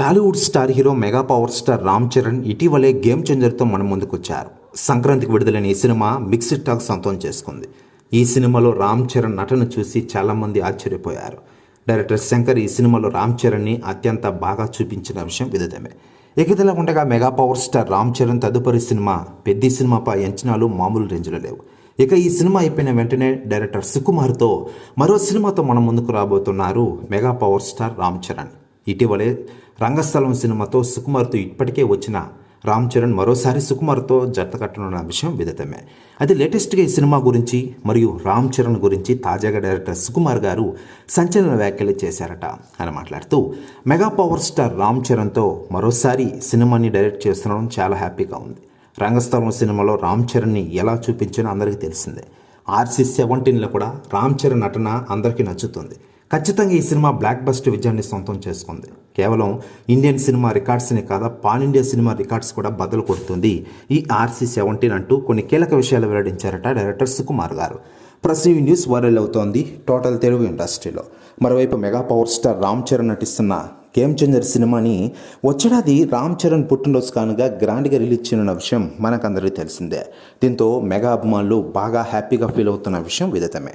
Tollywood star hero mega power star Ram Charan ఇటీవలే game చేంజర్తో మన ముందుకొచ్చారు. సంక్రాంతికి విడుదలైన ఈ సినిమా మిక్స్డ్ టాక్ సొంతం చేసుకుంది. ఈ సినిమాలో రామ్ చరణ్ నటన చూసి చాలామంది ఆశ్చర్యపోయారు. డైరెక్టర్ శంకర్ ఈ సినిమాలో రామ్ చరణ్ని అత్యంత బాగా చూపించిన విషయం విదితమే. ఇకదిలా ఉండగా mega power star Ram Charan తదుపరి సినిమా పెద్ద సినిమాపై అంచనాలు మామూలు రేంజ్లో లేవు. ఇక ఈ సినిమా అయిపోయిన వెంటనే డైరెక్టర్ సుకుమార్తో మరో సినిమాతో మన ముందుకు రాబోతున్నారు mega power star Ram Charan. ఇటీవలే రంగస్థలం సినిమాతో సుకుమార్తో ఇప్పటికే వచ్చిన రామ్ చరణ్ మరోసారి సుకుమార్తో జత కట్టనున్న విషయం విదితమే. అది లేటెస్ట్గా ఈ సినిమా గురించి మరియు రామ్ చరణ్ గురించి తాజాగా డైరెక్టర్ సుకుమార్ గారు సంచలన వ్యాఖ్యలు చేశారట. అని మాట్లాడుతూ మెగా పవర్ స్టార్ రామ్ చరణ్తో మరోసారి సినిమాని డైరెక్ట్ చేస్తుండడం చాలా హ్యాపీగా ఉంది. రంగస్థలం సినిమాలో రామ్ చరణ్ని ఎలా చూపించినా అందరికీ తెలిసిందే. RC-17లో కూడా రామ్ చరణ్ నటన అందరికీ నచ్చుతుంది. ఖచ్చితంగా ఈ సినిమా బ్లాక్ బస్టర్ విజయాన్ని సొంతం చేసుకుంది. కేవలం ఇండియన్ సినిమా రికార్డ్స్ని కాదా పాన్ ఇండియా సినిమా రికార్డ్స్ కూడా బదులు కొడుతుంది ఈ RC-17 అంటూ కొన్ని కీలక విషయాలు వెల్లడించారట డైరెక్టర్ సుకుమార్ గారు. ప్రస్తుతం ఈ న్యూస్ వైరల్ అవుతోంది టోటల్ తెలుగు ఇండస్ట్రీలో. మరోవైపు mega power star Ram Charan నటిస్తున్న గేమ్ చేంజర్ సినిమాని వచ్చేడాది రామ్ చరణ్ పుట్టినరోజు కానుగా గ్రాండ్గా రిలీజ్ చేయనున్న విషయం మనకందరికీ తెలిసిందే. దీంతో మెగా అభిమానులు బాగా హ్యాపీగా ఫీల్ అవుతున్న విషయం విదితమే.